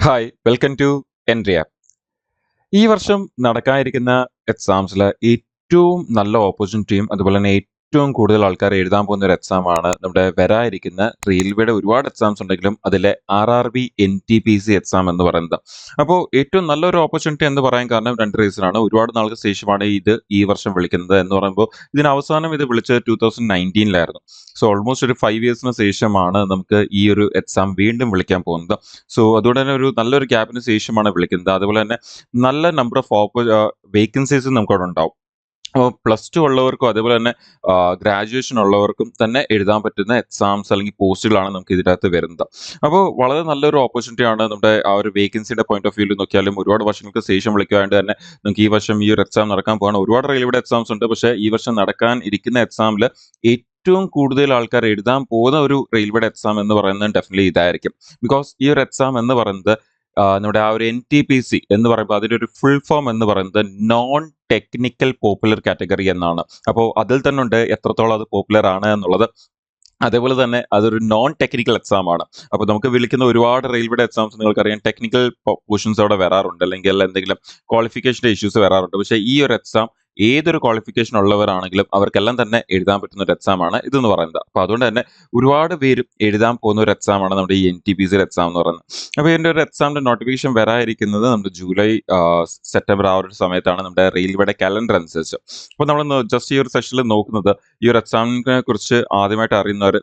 Hi welcome to എൻട്രിയ. ഈ വർഷം നടക്കാനിരിക്കുന്ന എക്സാംസിൽ ഏറ്റവും നല്ല ഓപ്പർച്യൂണിറ്റിയും അതുപോലെ തന്നെ ഏറ്റവും കൂടുതൽ ആൾക്കാർ എഴുതാൻ പോകുന്ന ഒരു എക്സാം ആണ് നമ്മുടെ വരാനിരിക്കുന്ന റെയിൽവേയുടെ ഒരുപാട് എക്സാംസ് ഉണ്ടെങ്കിലും അതിലെ RRB NTPC എക്സാം എന്ന് പറയുന്നത്. അപ്പോൾ ഏറ്റവും നല്ലൊരു ഓപ്പർച്യൂണിറ്റി എന്ന് പറയാൻ കാരണം രണ്ട് റീസൺ ആണ്. ഒരുപാട് നാൾക്ക് ശേഷമാണ് ഇത് ഈ വർഷം വിളിക്കുന്നത് എന്ന് പറയുമ്പോൾ ഇതിന് അവസാനം ഇത് വിളിച്ചത് 2019 സോ ഓൾമോസ്റ്റ് ഒരു 5 ഇയേഴ്സിന് ശേഷമാണ് നമുക്ക് ഈ ഒരു എക്സാം വീണ്ടും വിളിക്കാൻ പോകുന്നത്. സോ അതുകൊണ്ട് തന്നെ ഒരു നല്ലൊരു ഗ്യാപ്പിന് ശേഷമാണ് വിളിക്കുന്നത്. അതുപോലെ തന്നെ നല്ല നമ്പർ ഓഫ് വേക്കൻസീസ് നമുക്കവിടെ ഉണ്ടാവും. അപ്പോൾ +2 ഉള്ളവർക്കും അതേപോലെ തന്നെ ഗ്രാജുവേഷൻ ഉള്ളവർക്കും തന്നെ എഴുതാൻ പറ്റുന്ന എക്സാംസ് അല്ലെങ്കിൽ പോസ്റ്റുകളാണ് നമുക്ക് ഇതിനകത്ത് വരുന്നത്. അപ്പോൾ വളരെ നല്ലൊരു ഓപ്പർച്യൂണിറ്റിയാണ്. നമ്മുടെ ആ ഒരു വേക്കൻസിയുടെ പോയിന്റ് ഓഫ് വ്യൂവിൽ നോക്കിയാലും ഒരുപാട് വർഷങ്ങൾക്ക് ശേഷം വിളിക്കുകയായിട്ട് തന്നെ നമുക്ക് ഈ വർഷം ഈ ഒരു എക്സാം നടക്കാൻ പോകണം. ഒരുപാട് റെയിൽവേയുടെ എക്സാംസ് ഉണ്ട്. പക്ഷേ ഈ വർഷം നടക്കാൻ ഇരിക്കുന്ന എക്സാമിൽ ഏറ്റവും കൂടുതൽ ആൾക്കാർ എഴുതാൻ പോകുന്ന ഒരു റെയിൽവേയുടെ എക്സാം എന്ന് പറയുന്നത് ഡെഫിനറ്റ്ലി ഇതായിരിക്കും. ബിക്കോസ് ഈ ഒരു എക്സാം എന്ന് പറയുന്നത് നമ്മുടെ ആ ഒരു NTPC എന്ന് പറയുമ്പോൾ അതിൻ്റെ ഒരു ഫുൾ ഫോം എന്ന് പറയുന്നത് നോൺ ടെക്നിക്കൽ പോപ്പുലർ കാറ്റഗറി എന്നാണ്. അപ്പോൾ അതിൽ തന്നെ ഉണ്ട് എത്രത്തോളം അത് പോപ്പുലർ ആണ് എന്നുള്ളത്. അതേപോലെ തന്നെ അതൊരു നോൺ ടെക്നിക്കൽ എക്സാം ആണ്. അപ്പോൾ നമുക്ക് വിളിക്കുന്ന ഒരുപാട് റെയിൽവേയുടെ എക്സാംസ് നിങ്ങൾക്കറിയാം ടെക്നിക്കൽ പോർഷൻസ് അവിടെ വരാറുണ്ട്, അല്ലെങ്കിൽ എന്തെങ്കിലും ക്വാളിഫിക്കേഷൻ്റെ ഇഷ്യൂസ് വരാറുണ്ട്. പക്ഷേ ഈ ഒരു എക്സാം ഏതൊരു ക്വാളിഫിക്കേഷൻ ഉള്ളവരാണെങ്കിലും അവർക്കെല്ലാം തന്നെ എഴുതാൻ പറ്റുന്ന ഒരു എക്സാം ആണ് ഇതെന്ന് പറയുന്നത്. അപ്പോൾ അതുകൊണ്ട് തന്നെ ഒരുപാട് പേരും എഴുതാൻ പോകുന്ന ഒരു എക്സാം ആണ് നമ്മുടെ ഈ NTPC എക്സാം എന്ന് പറയുന്നത്. അപ്പോൾ ഇതിൻ്റെ ഒരു എക്സാമിൻ്റെ നോട്ടിഫിക്കേഷൻ വരാതിരിക്കുന്നത് നമ്മുടെ ജൂലൈ സെപ്റ്റംബർ ആ ഒരു സമയത്താണ് നമ്മുടെ റെയിൽവേയുടെ കലണ്ടർ അനുസരിച്ച്. അപ്പോൾ നമ്മൾ ജസ്റ്റ് ഈ ഒരു സെഷനിൽ നോക്കുന്നത് ഈ ഒരു എക്സാമിനെ കുറിച്ച് ആദ്യമായിട്ട് അറിയുന്നവർ,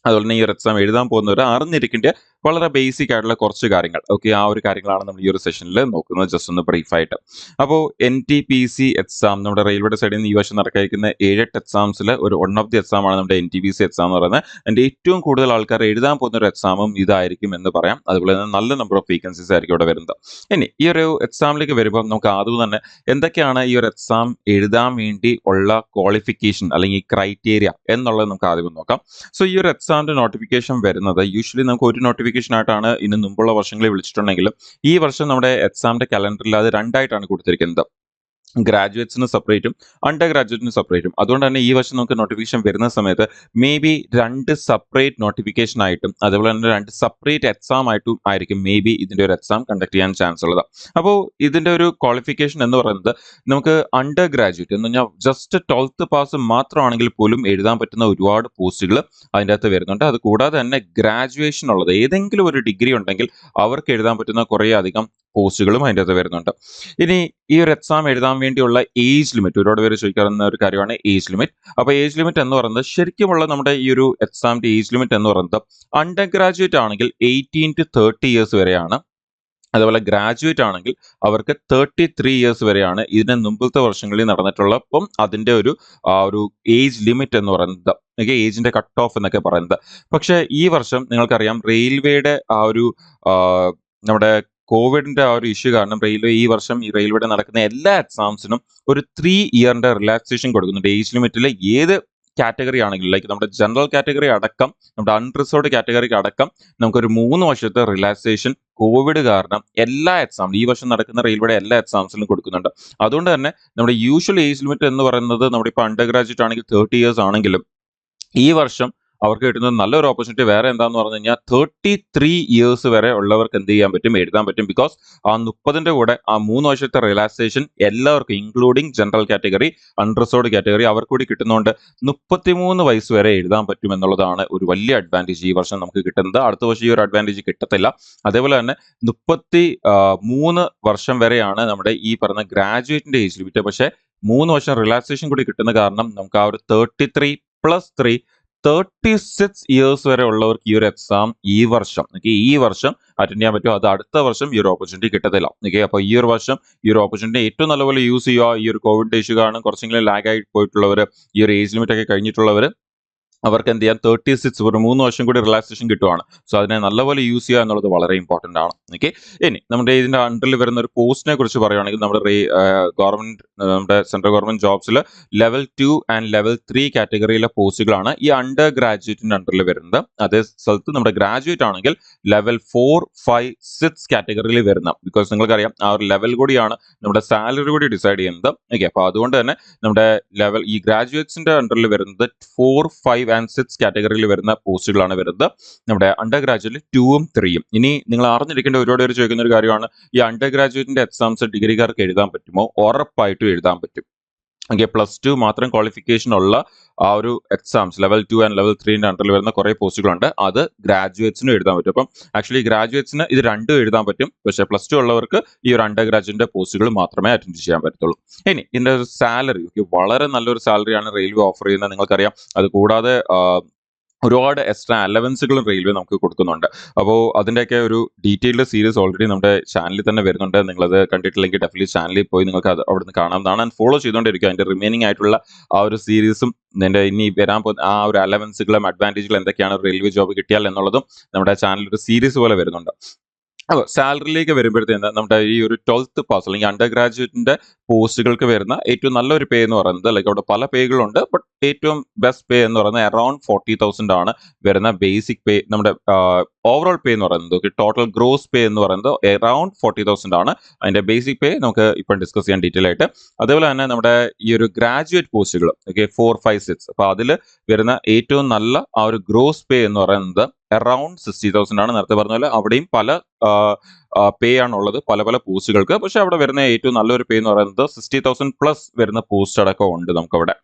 അതുപോലെ തന്നെ ഈ ഒരു എക്സാം എഴുതാൻ പോകുന്നവർ അറിഞ്ഞിരിക്കേണ്ട വളരെ ബേസിക് ആയിട്ടുള്ള കുറച്ച് കാര്യങ്ങൾ. ഓക്കെ, ആ ഒരു കാര്യങ്ങളാണ് നമ്മൾ ഈ ഒരു സെഷനിൽ നോക്കുന്നത്. ജസ്റ്റ് ഒന്ന് ബ്രീഫായിട്ട്. അപ്പോൾ NTPC എക്സാം നമ്മുടെ റെയിൽവേയുടെ സൈഡിൽ നിന്ന് ഈ വർഷം നടക്കാതിരിക്കുന്ന 7-8 എക്സാംസിൽ ഒരു വൺ ഓഫ് ദി എക്സാം ആണ് നമ്മുടെ NTPC എക്സാം എന്ന് പറയുന്നത്. എൻ്റെ ഏറ്റവും കൂടുതൽ ആൾക്കാർ എഴുതാൻ പോകുന്ന ഒരു എക്സാമും ഇതായിരിക്കും എന്ന് പറയാം. അതുപോലെ തന്നെ നല്ല നമ്പർ ഓഫ് വേക്കൻസീസ് ആയിരിക്കും ഇവിടെ വരുന്നത്. ഇനി ഈ ഒരു എക്സാമിലേക്ക് വരുമ്പോൾ നമുക്ക് ആദ്യം തന്നെ എന്തൊക്കെയാണ് ഈ ഒരു എക്സാം എഴുതാൻ വേണ്ടി ഉള്ള ക്വാളിഫിക്കേഷൻ അല്ലെങ്കിൽ ക്രൈറ്റീരിയ എന്നുള്ളത് നമുക്ക് ആദ്യം നോക്കാം. സോ ഈ ഒരു എക്സാമിൻ്റെ നോട്ടിഫിക്കേഷൻ വരുന്നത് യൂഷ്വലി നമുക്ക് ഒരു നോട്ടിഫിക്കേഷൻ ആയിട്ടാണ് ഇതിന് മുമ്പുള്ള വർഷങ്ങളിൽ വിളിച്ചിട്ടുണ്ടെങ്കിലും ഈ വർഷം നമ്മുടെ എക്സാമിന്റെ കലണ്ടറിൽ അത് രണ്ടായിട്ടാണ് കൊടുത്തിരിക്കുന്നത്. ഗ്രാജുവേറ്റ്സിന് സെപ്പറേറ്റും അണ്ടർ ഗ്രാജുവേറ്റിന് സെപ്പറേറ്റും. അതുകൊണ്ട് തന്നെ ഈ വർഷം നമുക്ക് നോട്ടിഫിക്കേഷൻ വരുന്ന സമയത്ത് മേ ബി 2 സെപ്പറേറ്റ് നോട്ടിഫിക്കേഷൻ ആയിട്ടും അതുപോലെ തന്നെ 2 സെപ്പറേറ്റ് എക്സാം ആയിട്ടും ആയിരിക്കും മേ ബി ഇതിൻ്റെ ഒരു എക്സാം കണ്ടക്ട് ചെയ്യാൻ ചാൻസ് ഉള്ളത്. അപ്പോൾ ഇതിൻ്റെ ഒരു ക്വാളിഫിക്കേഷൻ എന്ന് പറയുന്നത് നമുക്ക് അണ്ടർ ഗ്രാജുവേറ്റ് എന്ന് പറഞ്ഞാൽ ജസ്റ്റ് 12th പാസ് മാത്രമാണെങ്കിൽ പോലും എഴുതാൻ പറ്റുന്ന ഒരുപാട് പോസ്റ്റുകൾ അതിൻ്റെ അകത്ത് വരുന്നുണ്ട്. അത് കൂടാതെ തന്നെ ഗ്രാജുവേഷൻ ഉള്ളത് ഏതെങ്കിലും ഒരു ഡിഗ്രി ഉണ്ടെങ്കിൽ അവർക്ക് എഴുതാൻ പറ്റുന്ന കുറേ അധികം പോസ്റ്റുകളും അതിൻ്റെ അകത്ത് വരുന്നുണ്ട്. ഇനി ഈ ഒരു എക്സാം എഴുതാൻ വേണ്ടിയുള്ള ഏജ് ലിമിറ്റ് ഒരുപാട് പേര് ചോദിക്കാറുന്ന ഒരു കാര്യമാണ് ഏജ് ലിമിറ്റ്. അപ്പോൾ ഏജ് ലിമിറ്റ് എന്ന് പറയുന്നത് ശരിക്കുമുള്ള നമ്മുടെ ഈ ഒരു എക്സാമിന്റെ ഏജ് ലിമിറ്റ് എന്ന് പറയുന്നത് അണ്ടർ ഗ്രാജുവേറ്റ് ആണെങ്കിൽ 18 to 30 ഇയേഴ്സ് വരെയാണ്. അതുപോലെ ഗ്രാജുവേറ്റ് ആണെങ്കിൽ അവർക്ക് 33 ഇയേഴ്സ് വരെയാണ് ഇതിന് മുമ്പത്തെ വർഷങ്ങളിൽ നടന്നിട്ടുള്ള. അപ്പം അതിൻ്റെ ഒരു ഏജ് ലിമിറ്റ് എന്ന് പറയുന്നത് ഏജിന്റെ കട്ട് ഓഫ് എന്നൊക്കെ പറയുന്നത്. പക്ഷേ ഈ വർഷം നിങ്ങൾക്കറിയാം റെയിൽവേയുടെ ആ ഒരു നമ്മുടെ കോവിഡിന്റെ ആ ഒരു ഇഷ്യൂ കാരണം റെയിൽവേ ഈ വർഷം ഈ റെയിൽവേയുടെ നടക്കുന്ന എല്ലാ എക്സാംസിനും ഒരു 3 ഇയറിന്റെ റിലാക്സേഷൻ കൊടുക്കുന്നുണ്ട്. ഏജ് ലിമിറ്റിൽ ഏത് കാറ്റഗറി ആണെങ്കിലും ലൈക്ക് നമ്മുടെ ജനറൽ കാറ്റഗറി അടക്കം നമ്മുടെ അൺറിസർവ്ഡ് കാറ്റഗറിക്ക് അടക്കം നമുക്കൊരു 3 വർഷത്തെ റിലാക്സേഷൻ കോവിഡ് കാരണം എല്ലാ എക്സാമിലും ഈ വർഷം നടക്കുന്ന റെയിൽവേയുടെ എല്ലാ എക്സാംസിലും കൊടുക്കുന്നുണ്ട്. അതുകൊണ്ട് തന്നെ നമ്മുടെ യൂഷ്വൽ ഏജ് ലിമിറ്റ് എന്ന് പറയുന്നത് നമ്മുടെ ഇപ്പോൾ അണ്ടർ ഗ്രാജുവേറ്റ് ആണെങ്കിൽ 30 ഇയേഴ്സ് ആണെങ്കിലും ഈ വർഷം അവർക്ക് കിട്ടുന്ന നല്ലൊരു ഓപ്പർച്യൂണിറ്റി വേറെ എന്താന്ന് പറഞ്ഞു കഴിഞ്ഞാൽ 33 ഇയേഴ്സ് വരെ ഉള്ളവർക്ക് എന്ത് ചെയ്യാൻ പറ്റും, എഴുതാൻ പറ്റും. ബിക്കോസ് ആ 30ന്റെ കൂടെ ആ 3 വർഷത്തെ റിലാക്സേഷൻ എല്ലാവർക്കും including general category unreserved category അവർക്ക് കൂടി കിട്ടുന്നതുകൊണ്ട് 33 വയസ്സ് വരെ എഴുതാൻ പറ്റും എന്നുള്ളതാണ് ഒരു വലിയ അഡ്വാൻറ്റേജ് ഈ വർഷം നമുക്ക് കിട്ടുന്നത്. അടുത്ത വർഷം ഈ ഒരു അഡ്വാൻറ്റേജ് കിട്ടത്തില്ല. അതേപോലെ തന്നെ 33 വർഷം വരെയാണ് നമ്മുടെ ഈ പറഞ്ഞ ഗ്രാജുവേറ്റിന്റെ ഏജ് ലിമിറ്റ്. പക്ഷേ 3 വർഷം റിലാക്സേഷൻ കൂടി കിട്ടുന്ന കാരണം നമുക്ക് ആ ഒരു 33 + 3 36 ഇയേഴ്സ് വരെ ഉള്ളവർക്ക് ഈ ഒരു എക്സാം ഈ വർഷം അറ്റൻഡ് ചെയ്യാൻ പറ്റും. അത് അടുത്ത വർഷം ഈ ഒരു ഓപ്പർച്യൂണിറ്റി കിട്ടത്തില്ല. ഓക്കെ, അപ്പോൾ ഈ ഒരു വർഷം ഈ ഒരു ഓപ്പർച്യൂണിറ്റി ഏറ്റവും നല്ലപോലെ യൂസ് ചെയ്യുക. ഈ ഒരു കോവിഡ് ഇഷ്യൂ കാരണം കുറച്ചെങ്കിലും ലാഗ് ആയി പോയിട്ടുള്ളവർ, ഈ ഒരു ഏജ് ലിമിറ്റ് ഒക്കെ കഴിഞ്ഞിട്ടുള്ളവർ, അവർക്ക് എന്ത് ചെയ്യാം 36 ഒരു 3 വർഷം കൂടി റിലാക്സേഷൻ കിട്ടുവാണ്. സോ അതിനെ നല്ലപോലെ യൂസ് ചെയ്യുക എന്നുള്ളത് വളരെ ഇമ്പോർട്ടൻ്റ് ആണ്. ഓക്കെ, ഇനി നമ്മുടെ ഇതിൻ്റെ അണ്ടറിൽ വരുന്ന ഒരു പോസ്റ്റിനെ കുറിച്ച് പറയുകയാണെങ്കിൽ നമ്മുടെ ഗവൺമെന്റ് നമ്മുടെ സെൻട്രൽ ഗവൺമെന്റ് ജോബ്സിൽ ലെവൽ 2 ആൻഡ് ലെവൽ 3 കാറ്റഗറിയിലെ പോസ്റ്റുകളാണ് ഈ അണ്ടർ ഗ്രാജുവേറ്റിന്റെ അണ്ടറിൽ വരുന്നത്. അതേ സ്ഥലത്ത് നമ്മുടെ ഗ്രാജുവേറ്റ് ആണെങ്കിൽ ലെവൽ 4, 5, 6 കാറ്റഗറിയിൽ വരുന്ന. ബിക്കോസ് നിങ്ങൾക്കറിയാം ആ ഒരു ലെവൽ കൂടിയാണ് നമ്മുടെ സാലറി കൂടി ഡിസൈഡ് ചെയ്യുന്നത്. ഓക്കെ, അപ്പോൾ അതുകൊണ്ട് തന്നെ നമ്മുടെ ലെവൽ ഈ ഗ്രാജുവേറ്റ്സിന്റെ അണ്ടറിൽ വരുന്നത് 4, 5 5 and 6 കാറ്റഗറിയിൽ വരുന്ന പോസ്റ്റുകളാണ് വരുന്നത്. നമ്മുടെ അണ്ടർ ഗ്രാജുവേറ്റിൽ 2ഉം 3ഉം. ഇനി നിങ്ങൾ അറിഞ്ഞിരിക്കേണ്ട ഒരുപാട് പേര് ചോദിക്കുന്ന ഒരു കാര്യമാണ്, ഈ അണ്ടർ ഗ്രാജുവേറ്റിന്റെ എക്സാംസ് ഡിഗ്രിക്കാർക്ക് എഴുതാൻ പറ്റുമോ? ഉറപ്പായിട്ടും എഴുതാൻ പറ്റും. ഓക്കെ, +2 മാത്രം ക്വാളിഫിക്കേഷൻ ഉള്ള ആ ഒരു എക്സാംസ് ലെവൽ 2 ആൻഡ് ലെവൽ 3ന്റെ അണ്ടറിൽ വരുന്ന കുറേ പോസ്റ്റുകളുണ്ട്. അത് ഗ്രാജുവേറ്റ്സിനും എഴുതാൻ പറ്റും. അപ്പം ആക്ച്വലി ഗ്രാജുവേറ്റ്സിന് ഇത് രണ്ടും എഴുതാൻ പറ്റും. പക്ഷേ +2 ഉള്ളവർക്ക് ഈ ഒരു അണ്ടർ ഗ്രാജുവേറ്റിന്റെ പോസ്റ്റുകൾ മാത്രമേ അറ്റൻഡ് ചെയ്യാൻ പറ്റത്തുള്ളൂ. ഇനി ഇതിന്റെ ഒരു സാലറി, വളരെ നല്ലൊരു സാലറിയാണ് റെയിൽവേ ഓഫർ ചെയ്യുന്നത്, നിങ്ങൾക്കറിയാം. അത് കൂടാതെ ഒരുപാട് എക്സ്ട്രാ അലവൻസുകളും റെയിൽവേ നമുക്ക് കൊടുക്കുന്നുണ്ട്. അപ്പോൾ അതിൻ്റെയൊക്കെ ഒരു ഡീറ്റെയിൽഡ് സീരീസ് ഓൾറെഡി നമ്മുടെ ചാനലിൽ തന്നെ വരുന്നുണ്ട്. നിങ്ങളത് കണ്ടിട്ടില്ലെങ്കിൽ ഡെഫിനറ്റ്ലി ചാനലിൽ പോയി നിങ്ങൾക്ക് അത് അവിടെ നിന്ന് കാണാവുന്നതാണ്. ആൻഡ് ഫോളോ ചെയ്തുകൊണ്ടിരിക്കുക. അതിൻ്റെ റിമൈനിങ് ആയിട്ടുള്ള ആ ഒരു സീരീസും ഇതിൻ്റെ ഇനി വരാൻ പോകുന്ന ആ ഒരു അലവൻസുകളും അഡ്വാൻറ്റേജുകളും എന്തൊക്കെയാണ് റെയിൽവേ ജോബ് കിട്ടിയാൽ എന്നുള്ളതും നമ്മുടെ ചാനലിൽ ഒരു സീരീസ് പോലെ വരുന്നുണ്ട്. അപ്പോൾ സാലറിയിലേക്ക് വരുമ്പോഴത്തേന് നമ്മുടെ ഈ ഒരു 12th പാസ് അല്ലെങ്കിൽ അണ്ടർ ഗ്രാജുവേറ്റിന്റെ പോസ്റ്റുകൾക്ക് വരുന്ന ഏറ്റവും നല്ലൊരു പേ എന്ന് പറയുന്നത്, ലൈക്ക് അവിടെ പല പേകളുണ്ട്, ബട്ട് ഏറ്റവും ബെസ്റ്റ് പേ എന്ന് പറയുന്നത് അറൌണ്ട് 40,000 ആണ് വരുന്ന ബേസിക് പേ. നമ്മുടെ ഓവറോൾ പേ എന്ന് പറയുന്നത് ടോട്ടൽ ഗ്രോസ് പേ എന്ന് പറയുന്നത് അറൌണ്ട് 40,000 ആണ്. അതിന്റെ ബേസിക് പേ നമുക്ക് ഇപ്പം ഡിസ്കസ് ചെയ്യാൻ ഡീറ്റെയിൽ ആയിട്ട്. അതേപോലെ തന്നെ നമ്മുടെ ഈ ഒരു ഗ്രാജുവേറ്റ് പോസ്റ്റുകൾ 4, 5, 6, അപ്പോൾ അതിൽ വരുന്ന ഏറ്റവും നല്ല ആ ഒരു ഗ്രോസ് പേ എന്ന് പറയുന്നത് അറൌണ്ട് 60,000 ആണ്. നേരത്തെ പറഞ്ഞ പോലെ അവിടെയും പല പേ ആണുള്ളത് പല പല പോസ്റ്റുകൾക്ക്. പക്ഷെ അവിടെ വരുന്ന ഏറ്റവും നല്ലൊരു പേ എന്ന് പറയുന്നത് 60,000 പ്ലസ് വരുന്ന പോസ്റ്റ് അടക്കം ഉണ്ട് നമുക്കവിടെ.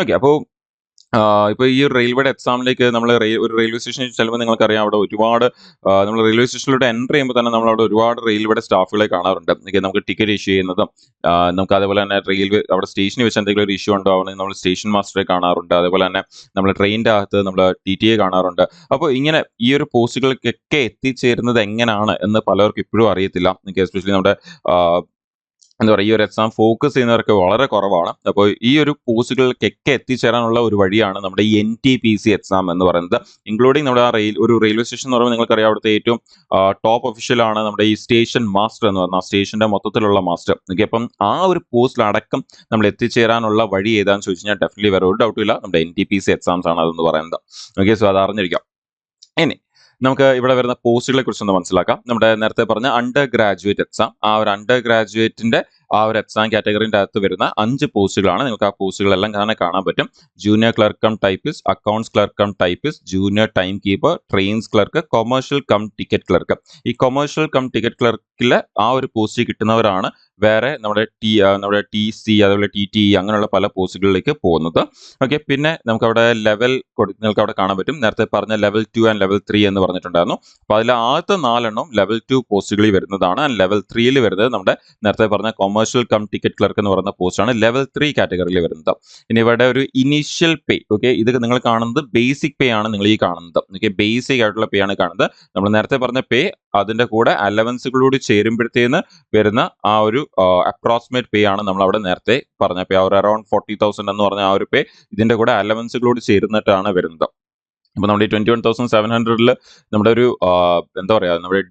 ഓക്കെ, അപ്പോൾ ഇപ്പോൾ ഈ റെയിൽവേയുടെ എക്സാമിലേക്ക് നമ്മൾ ഒരു റെയിൽവേ സ്റ്റേഷനിൽ ചെല്ലുമ്പോൾ നിങ്ങൾക്കറിയാം, അവിടെ ഒരുപാട് നമ്മൾ റെയിൽവേ സ്റ്റേഷനിലൂടെ എൻ്റർ ചെയ്യുമ്പോൾ തന്നെ നമ്മൾ അവിടെ ഒരുപാട് റെയിൽവേയുടെ സ്റ്റാഫുകളെ കാണാറുണ്ട്. നമുക്ക് ടിക്കറ്റ് ഇഷ്യൂ ചെയ്യുന്നതും നമുക്ക് അതേപോലെ തന്നെ റെയിൽവേ അവിടെ സ്റ്റേഷനിൽ വെച്ച് എന്തെങ്കിലും ഒരു ഇഷ്യൂ ഉണ്ടാവുകയാണെങ്കിൽ നമ്മൾ സ്റ്റേഷൻ മാസ്റ്ററെ കാണാറുണ്ട്. അതേപോലെ തന്നെ നമ്മൾ ട്രെയിനിൻ്റെ അകത്ത് നമ്മൾ TTA കാണാറുണ്ട്. അപ്പോൾ ഇങ്ങനെ ഈ ഒരു പോസ്റ്റുകൾക്കൊക്കെ എത്തിച്ചേരുന്നത് എങ്ങനെയാണ് എന്ന് പലർക്കും ഇപ്പോഴും അറിയത്തില്ല. എസ്പെഷ്യലി നമ്മുടെ എന്താ പറയുക, ഈ ഒരു എക്സാം ഫോക്കസ് ചെയ്യുന്നവർക്ക് വളരെ കുറവാണ്. അപ്പോൾ ഈ ഒരു പോസ്റ്റുകൾക്കൊക്കെ എത്തിച്ചേരാനുള്ള ഒരു വഴിയാണ് നമ്മുടെ ഈ NTPC എക്സാം എന്ന് പറയുന്നത്. ഇൻക്ലൂഡിങ് നമ്മുടെ ആ ഒരു റെയിൽവേ സ്റ്റേഷൻ എന്ന് പറയുമ്പോൾ നിങ്ങൾക്കറിയാം, അവിടുത്തെ ഏറ്റവും ടോപ്പ് ഒഫീഷ്യലാണ് നമ്മുടെ ഈ സ്റ്റേഷൻ മാസ്റ്റർ എന്ന് പറഞ്ഞാൽ സ്റ്റേഷന്റെ മൊത്തത്തിലുള്ള മാസ്റ്റർ. ഓക്കെ, അപ്പം ആ ഒരു പോസ്റ്റിലടക്കം നമ്മൾ എത്തിച്ചേരാനുള്ള വഴി ഏതാണെന്ന് ചോദിച്ചു കഴിഞ്ഞാൽ ഡെഫിനറ്റ്ലി വേറെ ഒരു ഡൗട്ടും ഇല്ല, നമ്മുടെ NTPC എക്സാംസ് ആണ് അതെന്ന് പറയുന്നത്. ഓക്കെ, സോ അത് അറിഞ്ഞിരിക്കാം. ഇനി നമുക്ക് ഇവിടെ വരുന്ന പോസ്റ്റുകളെ കുറിച്ചൊന്ന് മനസ്സിലാക്കാം. നമ്മുടെ നേരത്തെ പറഞ്ഞ അണ്ടർ ഗ്രാജുവേറ്റ് എക്സാം, ആ ഒരു അണ്ടർ ഗ്രാജുവേറ്റിന്റെ ആ ഒരു എക്സാം കാറ്റഗറിന്റെ അകത്ത് വരുന്ന 5 പോസ്റ്റുകളാണ്. നിങ്ങൾക്ക് ആ പോസ്റ്റുകളെല്ലാം കാണാൻ പറ്റും. Junior clerk cum typist, accounts clerk cum typist, junior time keeper, trains clerk, commercial cum ticket clerk. ഈ കൊമേഴ്ഷ്യൽ കം ടിക്കറ്റ് ക്ലർക്കിലെ ആ ഒരു പോസ്റ്റ് കിട്ടുന്നവരാണ് വേറെ നമ്മുടെ TC അതുപോലെ TTE അങ്ങനെയുള്ള പല പോസ്റ്റുകളിലേക്ക് പോകുന്നത്. ഓക്കെ, പിന്നെ നമുക്കവിടെ ലെവൽ നിങ്ങൾക്ക് അവിടെ കാണാൻ പറ്റും. നേരത്തെ പറഞ്ഞ ലെവൽ 2 ആൻഡ് ലെവൽ 3 എന്ന് പറഞ്ഞിട്ടുണ്ടായിരുന്നു. അപ്പോൾ അതിൽ ആദ്യത്തെ 4 ലെവൽ 2 പോസ്റ്റുകളിൽ വരുന്നതാണ്. ആൻഡ് ലെവൽ 3യിൽ വരുന്നത് നമ്മുടെ നേരത്തെ പറഞ്ഞ കൊമേഴ്ഷ്യൽ കം ടിക്കറ്റ് ക്ലർക്ക് എന്ന് പറയുന്ന പോസ്റ്റാണ് ലെവൽ 3 കാറ്റഗറിയിൽ വരുന്നത്. ഇനി ഇവിടെ ഒരു ഇനീഷ്യൽ പേ, ഓക്കെ, ഇത് നിങ്ങൾ കാണുന്നത് ബേസിക് പേ ആണ്. നിങ്ങൾ ഈ കാണുന്നത് ഓക്കെ, ബേസിക് ആയിട്ടുള്ള പേ ആണ് കാണുന്നത്. നമ്മൾ നേരത്തെ പറഞ്ഞ പേ അതിന്റെ കൂടെ അലവൻസുകളോട് ചേരുമ്പോഴത്തേന്ന് വരുന്ന ആ ഒരു അപ്രോക്സിമേറ്റ് പേ ആണ് നമ്മൾ അവിടെ നേരത്തെ പറഞ്ഞ പേ. അറൌണ്ട് 40,000 എന്ന് പറഞ്ഞ ആ ഒരു പേ ഇതിന്റെ കൂടെ അലവൻസുകളോട് ചേരുന്നിട്ടാണ് വരുന്നത്. അപ്പോൾ നമ്മുടെ ഈ 21,700 നമ്മുടെ ഒരു എന്താ പറയുക, നമ്മുടെ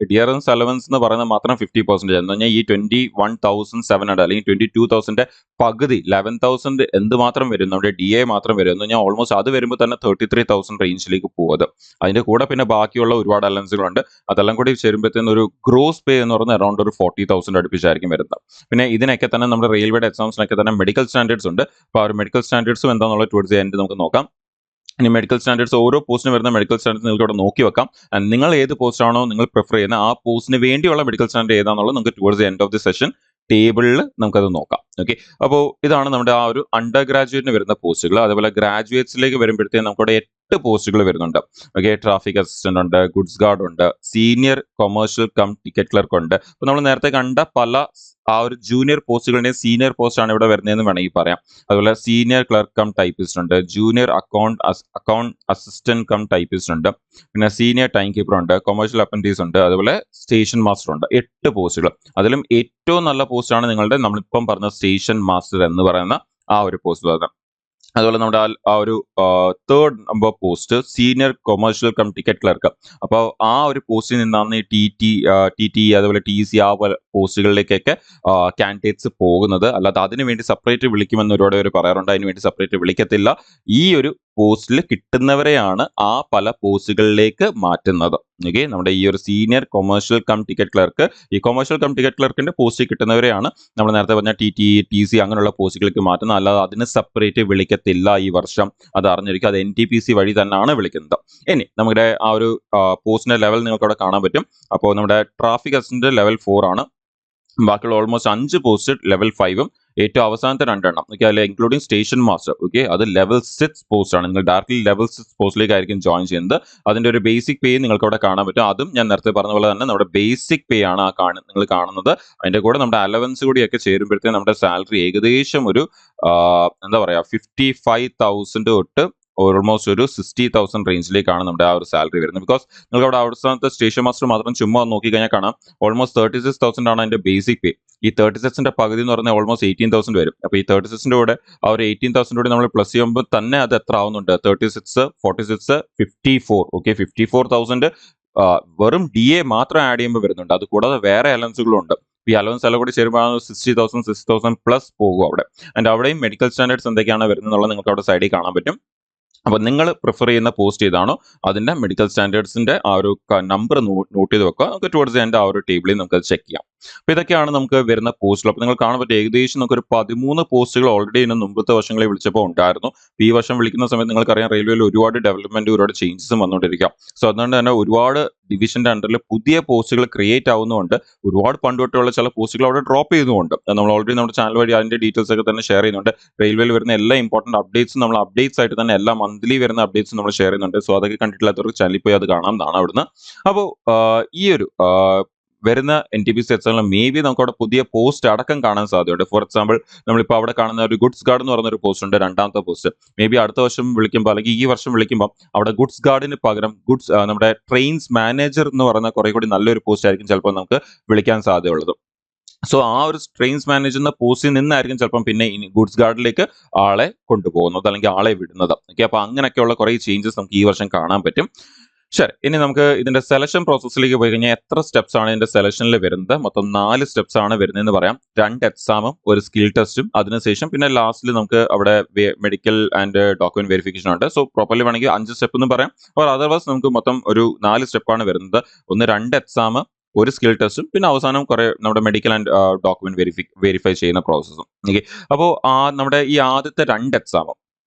ഡിയറൻസ് അലവൻസ് എന്ന് പറയുന്നത് മാത്രം 50% എന്ന് പറഞ്ഞാൽ ഈ 21,700 അല്ലെങ്കിൽ 22,000 പകുതി 11,000 എന്ത് മാത്രം വരും, നമ്മുടെ DA മാത്രം വരും എന്ന് പറഞ്ഞാൽ ഓൾമോസ്റ്റ് അത് വരുമ്പോൾ തന്നെ 33,000 റേഞ്ചിലേക്ക് പോകുന്നത്. അതിന്റെ കൂടെ പിന്നെ ബാക്കിയുള്ള ഒരുപാട് അലവൻസുകളുണ്ട്. അതെല്ലാം കൂടി ചേരുമ്പോഴത്തേന് ഒരു ഗ്രോസ് പേ എന്ന് പറയുന്നത് അറൌണ്ട് ഒരു 40,000 അടുപ്പിച്ചായിരിക്കും വരുന്നത്. പിന്നെ ഇതിനൊക്കെ തന്നെ നമ്മുടെ റെയിൽവേയുടെ എക്സാംസിനൊക്കെ തന്നെ മെഡിക്കൽ സ്റ്റാൻഡേർഡ്സ് ഉണ്ട്. അപ്പോൾ ആ ഒരു മെഡിക്കൽ സ്റ്റാൻഡേർഡ്സും എന്താണെന്നുള്ളത് ടുവേർഡ്സ് ദി എൻഡ് നമുക്ക് നോക്കാം. ഇനി മെഡിക്കൽ സ്റ്റാൻഡേർഡ്സ് ഓരോ പോസ്റ്റിന് വരുന്ന മെഡിക്കൽ സ്റ്റാൻഡേർഡ്സ് നിങ്ങൾക്ക് ഇവിടെ നോക്കി വെക്കാം. ആൻഡ് നിങ്ങൾ ഏത് പോസ്റ്റാണോ നിങ്ങൾ പ്രിഫർ ചെയ്യുന്നത് ആ പോസ്റ്റിന് വേണ്ടിയുള്ള മെഡിക്കൽ സ്റ്റാൻഡേർഡ് ഏതാണെന്നുള്ളത് നമുക്ക് towards the end of the session ടേബിളിൽ നമുക്കത് നോക്കാം. ഓക്കെ, അപ്പോൾ ഇതാണ് നമ്മുടെ ആ ഒരു അണ്ടർ ഗ്രാജുവേറ്റിന് വരുന്ന പോസ്റ്റുകൾ. അതേപോലെ ഗ്രാജുവേറ്റ്സിലേക്ക് വരുമ്പോഴത്തേക്കും നമുക്കവിടെ 8 പോസ്റ്റുകൾ വരുന്നുണ്ട്. ഓക്കെ, ട്രാഫിക് അസിസ്റ്റന്റ് ഉണ്ട്, ഗുഡ്സ് ഗാർഡ് ഉണ്ട്, senior commercial cum ticket clerk ഉണ്ട്. അപ്പോൾ നമ്മൾ നേരത്തെ കണ്ട പല ആ ഒരു ജൂനിയർ പോസ്റ്റുകളുടെ സീനിയർ പോസ്റ്റ് ആണ് ഇവിടെ വരുന്നതെന്ന് വേണമെങ്കിൽ പറയാം. അതുപോലെ സീനിയർ ക്ലർക്ക് കം ടൈപ്പിസ്റ്റ് ഉണ്ട്, junior account assistant cum typist ഉണ്ട്, പിന്നെ സീനിയർ ടൈം കീപ്പർ ഉണ്ട്, കൊമേഴ്ഷ്യൽ അപ്രന്റീസ് ഉണ്ട്, അതുപോലെ സ്റ്റേഷൻ മാസ്റ്റർ ഉണ്ട്. 8 പോസ്റ്റുകൾ. അതിലും ഏറ്റവും നല്ല പോസ്റ്റാണ് നിങ്ങളുടെ നമ്മളിപ്പം പറഞ്ഞ സ്റ്റേഷൻ മാസ്റ്റർ എന്ന് പറയുന്ന ആ ഒരു പോസ്റ്റ് വരുന്നത്. അതുപോലെ നമ്മുടെ ആ ഒരു 3rd number post senior commercial cum ticket clerk. അപ്പോൾ ആ ഒരു പോസ്റ്റിൽ നിന്നാണ് ഈ TTE അതുപോലെ TC ആ പോസ്റ്റുകളിലേക്കൊക്കെ കാൻഡിഡേറ്റ്സ് പോകുന്നത്. അല്ലാതെ അതിനു വേണ്ടി സെപ്പറേറ്റ് വിളിക്കുമെന്ന് ഒരുപാട് പേര് പറയാറുണ്ട്. അതിന് വേണ്ടി സെപ്പറേറ്റ് വിളിക്കത്തില്ല. ഈ ഒരു പോസ്റ്റിൽ കിട്ടുന്നവരെയാണ് ആ പല പോസ്റ്റുകളിലേക്ക് മാറ്റുന്നത്. ഓക്കെ, നമ്മുടെ ഈ ഒരു senior commercial cum ticket clerk, ഈ കൊമേഴ്ഷ്യൽ കം ടിക്കറ്റ് ക്ലർക്കിന്റെ പോസ്റ്റ് കിട്ടുന്നവരെയാണ് നമ്മൾ നേരത്തെ പറഞ്ഞ TTE, TC അങ്ങനെയുള്ള പോസ്റ്റുകളിലേക്ക് മാറ്റുന്നത്. അല്ലാതെ അതിന് സെപ്പറേറ്റ് വിളിക്കത്തില്ല ഈ വർഷം. അത് അറിഞ്ഞിരിക്കും. അത് NTPC വഴി തന്നെയാണ് വിളിക്കുന്നത്. ഇനി നമ്മുടെ ആ ഒരു പോസ്റ്റിന്റെ ലെവൽ നിങ്ങൾക്ക് അവിടെ കാണാൻ പറ്റും. അപ്പോൾ നമ്മുടെ ട്രാഫിക് അസിസ്റ്റന്റ് ലെവൽ 4 ആണ്. ബാക്കിയുള്ള ഓൾമോസ്റ്റ് 5 പോസ്റ്റ് ലെവൽ 5ഉം ഏറ്റവും അവസാനത്തെ 2 എണ്ണം ഓക്കെ, അല്ലെ ഇൻക്ലൂഡിംഗ് സ്റ്റേഷൻ മാസ്റ്റർ ഓക്കെ, അത് ലെവൽ 6 പോസ്റ്റ് ആണ്. നിങ്ങൾ ഡയറക്റ്റ്ലി ലെവൽ 6 പോസ്റ്റിലേക്ക് ആയിരിക്കും ജോയിൻ ചെയ്യുന്നത്. അതിന്റെ ഒരു ബേസിക് പേ നിങ്ങൾക്ക് അവിടെ കാണാൻ പറ്റും. അതും ഞാൻ നേരത്തെ പറഞ്ഞ പോലെ തന്നെ നമ്മുടെ ബേസിക് പേ ആണ് നിങ്ങൾ കാണുന്നത്. അതിന്റെ കൂടെ നമ്മുടെ അലവൻസ് കൂടിയൊക്കെ ചേരുമ്പോഴത്തേക്കും നമ്മുടെ സാലറി ഏകദേശം ഒരു എന്താ പറയാ 55,000 തൊട്ട് ഓൾമോസ്റ്റ് ഒരു 60,000 റേഞ്ചിലേക്കാണ് നമ്മുടെ ആ ഒരു സാലറി വരുന്നത്. ബിക്കോസ് നിങ്ങൾക്ക് അവിടെ അവസാനത്തെ സ്റ്റേഷൻ മാസ്റ്റർ മാത്രം ചുമ്മാ നോക്കി കഴിഞ്ഞാൽ കാണാം ഓൾമോസ്റ്റ് 36,000 ആണ് അതിന്റെ ബേസിക് പേ. ഈ 36ന്റെ പകുതി എന്ന് പറഞ്ഞാൽ ഓൾമോസ്റ്റ് 18,000 വരും. അപ്പോൾ ഈ 36ന്റെ കൂടെ ആ ഒരു 18,000 കൂടി നമ്മൾ പ്ലസ് ചെയ്യുമ്പോൾ തന്നെ അത് എത്ര ആവുന്നുണ്ട്? 36, 46, 54 ഓക്കെ, 54,000 വെറും DA മാത്രം ആഡ് ചെയ്യുമ്പോൾ വരുന്നുണ്ട്. അത് കൂടാതെ വേറെ അലവൻസുകളും ഉണ്ട്. ഈ അലവൻസ് എല്ലാം കൂടി ചേരുമ്പോൾ 60,000 പ്ലസ് പോകും അവിടെ. ആൻഡ് അവിടെയും മെഡിക്കൽ സ്റ്റാൻഡേർഡ്സ് എന്തൊക്കെയാണ് വരുന്നത് എന്നുള്ളത് നിങ്ങൾക്ക് അവിടെ സൈഡിൽ കാണാൻ പറ്റും. അപ്പോൾ നിങ്ങൾ പ്രിഫർ ചെയ്യുന്ന പോസ്റ്റ് ഏതാണോ അതിന്റെ മെഡിക്കൽ സ്റ്റാൻഡേർഡ്സിന്റെ ആ ഒരു നമ്പർ നോട്ട് ചെയ്ത് വെക്കുക. നമുക്ക് ടുവേർഡ്സ് എൻ്റെ ആ ഒരു ടേബിളിൽ നമുക്ക് അത് ചെക്ക് ചെയ്യാം. അപ്പോൾ ഇതൊക്കെയാണ് നമുക്ക് വരുന്ന പോസ്റ്റുകൾ. അപ്പോൾ നിങ്ങൾ കാണാൻ പറ്റും ഏകദേശം നമുക്കൊരു 13 പോസ്റ്റുകൾ ഓൾറെഡി ഇതിന് മുമ്പത്തെ വർഷങ്ങളിൽ വിളിച്ചപ്പോൾ ഉണ്ടായിരുന്നു. ഈ വർഷം വിളിക്കുന്ന സമയത്ത് നിങ്ങൾക്കറിയാം റെയിൽവേയിൽ ഒരുപാട് ഡെവലപ്മെന്റ്, ഒരുപാട് ചേഞ്ചസും വന്നുകൊണ്ടിരിക്കുക. സോ അതുകൊണ്ട് തന്നെ ഒരുപാട് ഡിവിഷന്റെ അണ്ടറിൽ പുതിയ പോസ്റ്റുകൾ ക്രിയേറ്റ് ആവുന്നുണ്ട്. ഒരുപാട് പണ്ട് തൊട്ടുള്ള ചില പോസ്റ്റുകൾ അവിടെ ഡ്രോപ്പ് ചെയ്യുന്നുണ്ട്. നമ്മൾ ഓൾറെഡി നമ്മുടെ ചാനൽ വഴി അതിന്റെ ഡീറ്റെയിൽസ് ഒക്കെ തന്നെ ഷെയർ ചെയ്യുന്നുണ്ട്. റെയിൽവേയിൽ വരുന്ന എല്ലാ ഇമ്പോർട്ടന്റ് അപ്ഡേറ്റ്സും നമ്മൾ അപ്ഡേറ്റ്സ് ആയിട്ട് തന്നെ എല്ലാ മന്ത്ലി വരുന്ന അപ്ഡേറ്റ്സ് നമ്മൾ ഷെയർ ചെയ്യുന്നുണ്ട്. സോ അതൊക്കെ കണ്ടിട്ടില്ലാത്തവർക്ക് ചാനലിൽ പോയി അത് കാണാവുന്നതാണ് അവിടുന്ന്. അപ്പോൾ ഈ ഒരു വരുന്ന NTPC എക്സാമിൽ മേ ബി നമുക്ക് അവിടെ പുതിയ പോസ്റ്റ് അടക്കം കാണാൻ സാധ്യതയുണ്ട്. ഫോർ എക്സാമ്പിൾ നമ്മളിപ്പോൾ അവിടെ കാണുന്ന ഒരു ഗുഡ്സ് ഗാർഡ് എന്ന് പറയുന്ന ഒരു പോസ്റ്റ് ഉണ്ട്, 2ാമത്തെ പോസ്റ്റ്. മേ ബി അടുത്ത വർഷം വിളിക്കുമ്പോൾ അല്ലെങ്കിൽ ഈ വർഷം വിളിക്കുമ്പോൾ അവിടെ ഗുഡ്സ് ഗാർഡിന് പകരം നമ്മുടെ ട്രെയിൻസ് മാനേജർ എന്ന് പറയുന്ന കുറെ കൂടി നല്ലൊരു പോസ്റ്റ് ആയിരിക്കും ചിലപ്പോൾ നമുക്ക് വിളിക്കാൻ സാധ്യതയുള്ളത്. സോ ആ ഒരു ട്രെയിൻസ് മാനേജർ എന്ന പോസ്റ്റിൽ നിന്നായിരിക്കും ചിലപ്പം പിന്നെ ഗുഡ്സ് ഗാർഡിലേക്ക് ആളെ കൊണ്ടുപോകുന്നത് അല്ലെങ്കിൽ ആളെ വിടുന്നത്. ഓക്കെ, അപ്പൊ അങ്ങനെയൊക്കെയുള്ള കുറെ ചേഞ്ചസ് നമുക്ക് ഈ വർഷം കാണാൻ പറ്റും. ശരി, ഇനി നമുക്ക് ഇതിന്റെ സെലക്ഷൻ പ്രോസസ്സിലേക്ക് പോയി കഴിഞ്ഞാൽ എത്ര സ്റ്റെപ്സ് ആണ് ഇതിന്റെ സെലക്ഷനിൽ വരുന്നത്? മൊത്തം 4 സ്റ്റെപ്സ് ആണ് വരുന്നതെന്ന് പറയാം. 2 എക്സാമും ഒരു സ്കിൽ ടെസ്റ്റും അതിനുശേഷം പിന്നെ ലാസ്റ്റിൽ നമുക്ക് അവിടെ മെഡിക്കൽ ആൻഡ് ഡോക്യുമെന്റ് വെരിഫിക്കേഷൻ ഉണ്ട്. സോ പ്രോപ്പർലി വേണമെങ്കിൽ 5 സ്റ്റെപ്പ് എന്ന് പറയാം. ഓർ അതർവൈസ് നമുക്ക് മൊത്തം ഒരു 4 സ്റ്റെപ്പാണ് വരുന്നത്. ഒന്ന് 2 എക്സാം, ഒരു സ്കിൽ ടെസ്റ്റും പിന്നെ അവസാനം കുറെ നമ്മുടെ മെഡിക്കൽ ആൻഡ് ഡോക്യുമെന്റ് വെരിഫൈ ചെയ്യുന്ന പ്രോസസ്സും. ഓക്കെ, അപ്പോൾ നമ്മുടെ ഈ ആദ്യത്തെ 2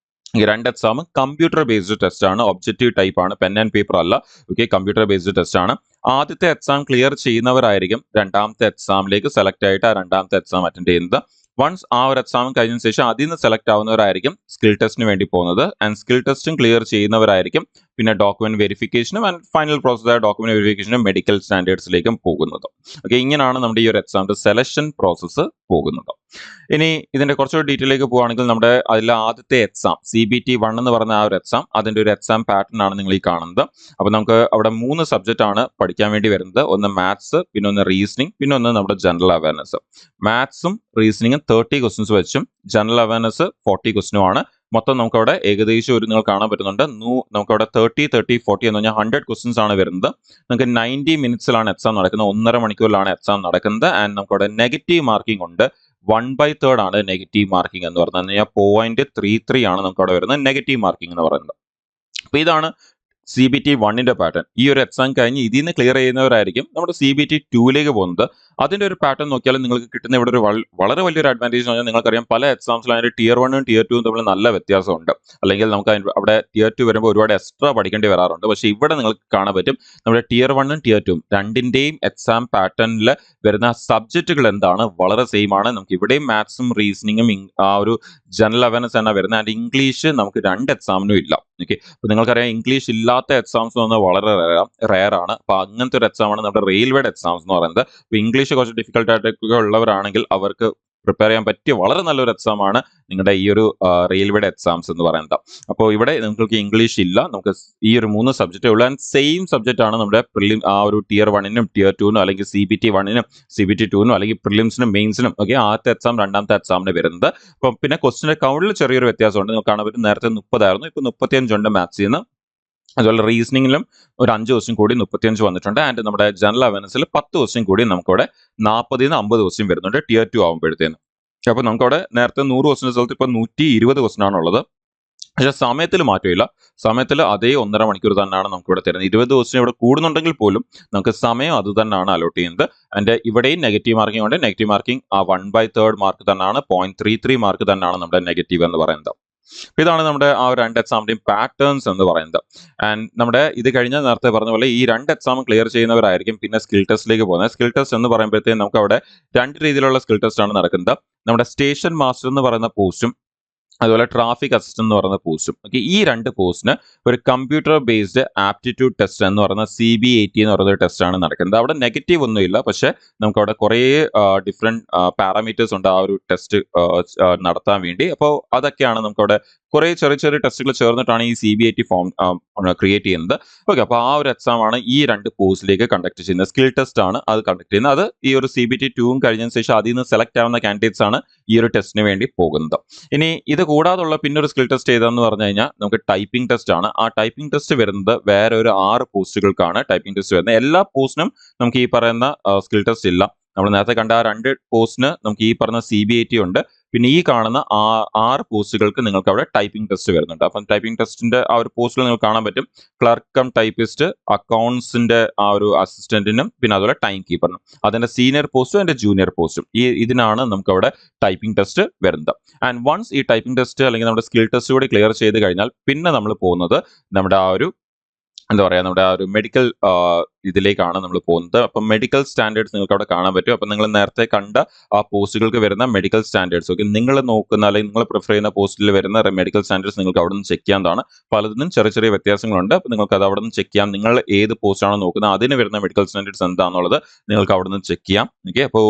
എക്സാമും കമ്പ്യൂട്ടർ ബേസ്ഡ് ടെസ്റ്റ് ആണ്. ഒബ്ജക്റ്റീവ് ടൈപ്പ് ആണ്, പെൻ ആൻഡ് പേപ്പർ അല്ല. ഓക്കെ, കമ്പ്യൂട്ടർ ബേസ്ഡ് ടെസ്റ്റ് ആണ്. ആദ്യത്തെ എക്സാം ക്ലിയർ ചെയ്യുന്നവരായിരിക്കും 2ാമത്തെ എക്സാമിലേക്ക് സെലക്ട് ആയിട്ട് ആ 2ാമത്തെ എക്സാം അറ്റൻഡ് ചെയ്യുന്നത്. വൺസ് ആ ഒരു എക്സാം കഴിഞ്ഞ ശേഷം അതിൽ നിന്ന് സെലക്ട് ആവുന്നവരായിരിക്കും സ്കിൽ ടെസ്റ്റിന് വേണ്ടി പോകുന്നത്. ആൻഡ് സ്കിൽ ടെസ്റ്റും ക്ലിയർ ചെയ്യുന്നവരായിരിക്കും പിന്നെ ഡോക്യുമെന്റ് വെരിഫിക്കേഷനും ആൻഡ് ഫൈനൽ പ്രോസസ്സായ ഡോക്യുമെന്റ് വെരിഫിക്കേഷനും മെഡിക്കൽ സ്റ്റാൻഡേർഡ്സിലേക്കും പോകുന്നത്. ഓക്കെ, ഇങ്ങനെയാണ് നമ്മുടെ ഈ ഒരു എക്സാമിന്റെ സെലക്ഷൻ പ്രോസസ്സ് പോകുന്നത്. ഇനി ഇതിന്റെ കുറച്ചുകൂടി ഡീറ്റെയിലേക്ക് പോവുകയാണെങ്കിൽ നമ്മുടെ അതിലെ ആദ്യത്തെ എക്സാം CBT 1 എന്ന് പറഞ്ഞ ആ ഒരു എക്സാം, അതിന്റെ ഒരു എക്സാം പാറ്റേൺ ആണ് നിങ്ങൾ ഈ കാണുന്നത്. അപ്പൊ നമുക്ക് അവിടെ 3 സബ്ജക്റ്റ് ആണ് പഠിക്കാൻ വേണ്ടി വരുന്നത്. ഒന്ന് മാത്സ്, പിന്നെ ഒന്ന് റീസണിങ്, പിന്നെ ഒന്ന് നമ്മുടെ ജനറൽ അവയർനെസ്. മാത്സും റീസണിങ്ങും 30 ക്വസ്റ്റ്യൻസ് വെച്ചും ജനറൽ അവയർനെസ് 40 ക്വസ്റ്റ്യനും ആണ്. മൊത്തം നമുക്കവിടെ ഏകദേശം ഒരു നിങ്ങൾ കാണാൻ പറ്റുന്നുണ്ട് നമുക്കവിടെ 30, 30, 40 എന്ന് പറഞ്ഞാൽ 100 ക്വസ്റ്റ്യൻസ് ആണ് വരുന്നത്. നമുക്ക് 90 മിനിറ്റ്സിലാണ് എക്സാം നടക്കുന്നത്, 1.5 മണിക്കൂറിലാണ് എക്സാം നടക്കുന്നത്. ആൻഡ് നമുക്കവിടെ നെഗറ്റീവ് മാർക്കിംഗ് ഉണ്ട്. 1/3 ആണ് നെഗറ്റീവ് മാർക്കിംഗ് എന്ന് പറഞ്ഞാൽ 0.33 ആണ് നമുക്ക് അവിടെ വരുന്നത് നെഗറ്റീവ് മാർക്കിംഗ് എന്ന് പറയുന്നത്. അപ്പൊ ഇതാണ് CBT 1ന്റെ പാറ്റേൺ. ഈ ഒരു എക്സാം കഴിഞ്ഞ് ഇതിൽ നിന്ന് ക്ലിയർ ചെയ്യുന്നവരായിരിക്കും നമ്മുടെ CBT 2ലേക്ക് പോകുന്നത്. അതിന്റെ ഒരു പാറ്റേൺ നോക്കിയാൽ നിങ്ങൾക്ക് കിട്ടുന്ന ഇവിടെ ഒരു വളരെ വലിയൊരു അഡ്വാൻറ്റേജ് എന്ന് പറഞ്ഞാൽ നിങ്ങൾക്കറിയാം പല എക്സാംസിലും അതിന്റെ Tier 1ഉം Tier 2ഉം തമ്മിൽ നല്ല വ്യത്യാസമുണ്ട്. അല്ലെങ്കിൽ നമുക്ക് അവിടെ Tier 2 വരുമ്പോൾ ഒരുപാട് എക്സ്ട്രാ പഠിക്കേണ്ടി വരാറുണ്ട്. പക്ഷേ ഇവിടെ നിങ്ങൾക്ക് കാണാൻ പറ്റും നമ്മുടെ Tier 1ഉം Tier 2ഉം രണ്ടിന്റെയും എക്സാം പാറ്റേണിൽ വരുന്ന സബ്ജക്റ്റുകൾ എന്താണ് വളരെ സെയിം ആണ്. നമുക്ക് ഇവിടെയും മാത്സും റീസണിങ്ങും ആ ഒരു ജനറൽ അവയർനെസ് ആണ് വരുന്നത്. ആൻഡ് ഇംഗ്ലീഷ് നമുക്ക് 2 എക്സാമിനും ഇല്ല. ഓക്കെ, അപ്പൊ നിങ്ങൾക്കറിയാം ഇംഗ്ലീഷ് ഇല്ലാത്ത എക്സാംസ് എന്ന് പറഞ്ഞാൽ വളരെ റെയർ ആണ്. അപ്പൊ അങ്ങനത്തെ ഒരു എക്സാമാണ് നമ്മുടെ റെയിൽവേയുടെ എക്സാംസ് എന്ന് പറയുന്നത്. അപ്പൊ ഇംഗ്ലീഷ് കുറച്ച് ഡിഫിക്കൽട്ട് ആയിട്ടൊക്കെ ഉള്ളവരാണെങ്കിൽ അവർക്ക് പ്രിപ്പയർ ചെയ്യാൻ പറ്റിയ വളരെ നല്ലൊരു എക്സാമാണ് നിങ്ങളുടെ ഈ ഒരു റെയിൽവേയുടെ എക്സാംസ് എന്ന് പറയുന്നത്. അപ്പോൾ ഇവിടെ നിങ്ങൾക്ക് ഇംഗ്ലീഷ് ഇല്ല, നമുക്ക് ഈ ഒരു 3 സബ്ജക്റ്റേ ഉള്ളൂ. ആൻഡ് സെയിം സബ്ജക്റ്റ് ആണ് നമ്മുടെ ആ ഒരു Tier 1നും Tier 2നും അല്ലെങ്കിൽ CBT 1നും CBT 2നും അല്ലെങ്കിൽ പ്രിലിംസിനും മെയിൻസിനും ഒക്കെ ആദ്യത്തെ എക്സാം 2ാമത്തെ എക്സാമിന് വരുന്നത്. അപ്പം പിന്നെ ക്വസ്റ്റിന്റെ കൗണ്ടിൽ ചെറിയൊരു വ്യത്യാസമുണ്ട്. നിങ്ങൾക്ക് കാണാൻ പറ്റും നേരത്തെ 30 ആയിരുന്നു, ഇപ്പൊ 35 ഉണ്ട് മാത്സിൽ നിന്ന്. അതുപോലെ റീസണിങ്ങിലും ഒരു 5 ക്വസ്റ്റ്യൻ കൂടി 35 വന്നിട്ടുണ്ട്. ആൻഡ് നമ്മുടെ ജനറൽ അവയർനെസ്സിൽ 10 ക്വസ്റ്റ്യൻ കൂടി നമുക്കവിടെ 40 50 ക്വസ്റ്റ്യൻ വരുന്നുണ്ട് Tier 2 ആകുമ്പോഴത്തേന്. അപ്പൊ നമുക്കവിടെ നേരത്തെ 100 ക്വസ്റ്റിന്റെ സ്ഥലത്ത് ഇപ്പൊ 120 ക്വസ്റ്റ്യൻ ആണുള്ളത്. പക്ഷെ സമയത്തിൽ മാറ്റമില്ല. സമയത്തിൽ അതേ 1.5 മണിക്കൂർ തന്നെയാണ് നമുക്ക് ഇവിടെ തരുന്നത്. 20 ദിവസത്തിന് ഇവിടെ കൂടുന്നുണ്ടെങ്കിൽ പോലും നമുക്ക് സമയം അത് തന്നെയാണ് അലോട്ട് ചെയ്യുന്നത്. ആൻഡ് ഇവിടെയും നെഗറ്റീവ് മാർക്കിംഗ് ഉണ്ട്. നെഗറ്റീവ് മാർക്കിംഗ് ആ 1/3 മാർക്ക് തന്നെയാണ്, 0.33 മാർക്ക് തന്നെയാണ് നമ്മുടെ നെഗറ്റീവ് എന്ന് പറയുന്നത്. ഇതാണ് നമ്മുടെ ആ 2 എക്സാമിന്റെയും പാറ്റേൺസ് എന്ന് പറയുന്നത്. ആൻഡ് നമ്മുടെ ഇത് കഴിഞ്ഞ നേരത്തെ പറഞ്ഞ പോലെ ഈ 2 എക്സാം ക്ലിയർ ചെയ്യുന്നവരായിരിക്കും പിന്നെ സ്കിൽ ടെസ്റ്റിലേക്ക് പോകുന്നത്. സ്കിൽ ടെസ്റ്റ് എന്ന് പറയുമ്പോഴത്തേക്കും നമുക്ക് അവിടെ 2 രീതിയിലുള്ള സ്കിൽ ടെസ്റ്റ് ആണ് നടക്കുന്നത്. നമ്മുടെ സ്റ്റേഷൻ മാസ്റ്റർ എന്ന് പറയുന്ന പോസ്റ്റും അതുപോലെ ട്രാഫിക് അസിസ്റ്റന്റ് എന്ന് പറയുന്ന പോസ്റ്റും. ഓക്കെ, ഈ 2 പോസ്റ്റിന് ഒരു കമ്പ്യൂട്ടർ ബേസ്ഡ് ആപ്റ്റിറ്റ്യൂഡ് ടെസ്റ്റ് എന്ന് പറയുന്ന CBAT എന്ന് പറയുന്ന ടെസ്റ്റ് ആണ് നടക്കുന്നത്. അവിടെ നെഗറ്റീവ് ഒന്നുമില്ല, പക്ഷെ നമുക്ക് അവിടെ കുറേ ഡിഫറെന്റ് പാരാമീറ്റേഴ്സ് ഉണ്ട് ആ ഒരു ടെസ്റ്റ് നടത്താൻ വേണ്ടി. അപ്പോൾ അതൊക്കെയാണ് നമുക്കവിടെ കുറേ ചെറിയ ചെറിയ ടെസ്റ്റുകൾ ചേർന്നിട്ടാണ് ഈ CBAT ഫോം ക്രിയേറ്റ് ചെയ്യുന്നത്. ഓക്കെ, അപ്പോൾ ആ ഒരു എക്സാം ആണ് ഈ 2 പോസ്റ്റിലേക്ക് കണ്ടക്ട് ചെയ്യുന്നത്. സ്കിൽ ടെസ്റ്റ് ആണ് അത് കണ്ടക്ട് ചെയ്യുന്നത്. അത് ഈ ഒരു CBT 2 കഴിഞ്ഞതിന് ശേഷം അതിൽ നിന്ന് സെലക്ട് ആവുന്ന കാൻഡിഡേറ്റ്സ് ആണ് ഈ ഒരു ടെസ്റ്റിന് വേണ്ടി പോകുന്നത്. ഇനി ഇത് കൂടാതുള്ള പിന്നെ ഒരു സ്കിൽ ടെസ്റ്റ് ഏതാന്ന് പറഞ്ഞു കഴിഞ്ഞാൽ നമുക്ക് ടൈപ്പിംഗ് ടെസ്റ്റ് ആണ്. ആ ടൈപ്പിംഗ് ടെസ്റ്റ് വരുന്നത് വേറെ ഒരു 6 പോസ്റ്റുകൾക്കാണ് ടൈപ്പിംഗ് ടെസ്റ്റ് വരുന്നത്. എല്ലാ പോസ്റ്റിനും നമുക്ക് ഈ പറയുന്ന സ്കിൽ ടെസ്റ്റ് ഇല്ല. നമ്മൾ നേരത്തെ കണ്ട ആ 2 പോസ്റ്റിന് നമുക്ക് ഈ പറഞ്ഞ CBAT ഉണ്ട്. പിന്നെ ഈ കാണുന്ന 6 പോസ്റ്റുകൾക്ക് നിങ്ങൾക്ക് അവിടെ ടൈപ്പിംഗ് ടെസ്റ്റ് വരുന്നുണ്ട്. അപ്പം ടൈപ്പിംഗ് ടെസ്റ്റിന്റെ ആ ഒരു പോസ്റ്റിൽ നിങ്ങൾക്ക് കാണാൻ പറ്റും ക്ലർക്ക് കം ടൈപ്പിസ്റ്റ്, അക്കൗണ്ട്സിന്റെ ആ ഒരു അസിസ്റ്റന്റിനും പിന്നെ അതുപോലെ ടൈം കീപ്പറിനും. അതിന്റെ സീനിയർ പോസ്റ്റും അതിന്റെ ജൂനിയർ പോസ്റ്റും ഇതിനാണ് നമുക്ക് അവിടെ ടൈപ്പിംഗ് ടെസ്റ്റ് വരുന്നത്. ആൻഡ് വൺസ് ഈ ടൈപ്പിംഗ് ടെസ്റ്റ് അല്ലെങ്കിൽ നമ്മുടെ സ്കിൽ ടെസ്റ്റ് കൂടി ക്ലിയർ ചെയ്ത് കഴിഞ്ഞാൽ പിന്നെ നമ്മൾ പോകുന്നത് നമ്മുടെ ആ ഒരു എന്താ പറയുക, നമ്മുടെ ആ ഒരു മെഡിക്കൽ ഇതിലേക്കാണ് നമ്മൾ പോകുന്നത്. അപ്പം മെഡിക്കൽ സ്റ്റാൻഡേർഡ്സ് നിങ്ങൾക്ക് അവിടെ കാണാൻ പറ്റും. അപ്പം നിങ്ങൾ നേരത്തെ കണ്ട ആ പോസ്റ്റുകൾക്ക് വരുന്ന മെഡിക്കൽ സ്റ്റാൻഡേർഡ്സ്, ഓക്കെ, നിങ്ങൾ നോക്കുന്ന അല്ലെങ്കിൽ നിങ്ങൾ പ്രിഫർ ചെയ്യുന്ന പോസ്റ്റിൽ വരുന്ന മെഡിക്കൽ സ്റ്റാൻഡേർഡ്സ് നിങ്ങൾക്ക് അവിടെ നിന്ന് ചെക്ക് ചെയ്യാവുന്നതാണ്. പലതിനും ചെറിയ ചെറിയ വ്യത്യാസങ്ങളുണ്ട്. അപ്പം നിങ്ങൾക്ക് അത് അവിടെ നിന്ന് ചെക്ക് ചെയ്യാം. നിങ്ങൾ ഏത് പോസ്റ്റാണോ നോക്കുന്നത് അതിന് വരുന്ന മെഡിക്കൽ സ്റ്റാൻഡേർഡ്സ് എന്താണെന്നുള്ളത് നിങ്ങൾക്ക് അവിടെ നിന്ന് ചെക്ക് ചെയ്യാം. ഓക്കെ, അപ്പോൾ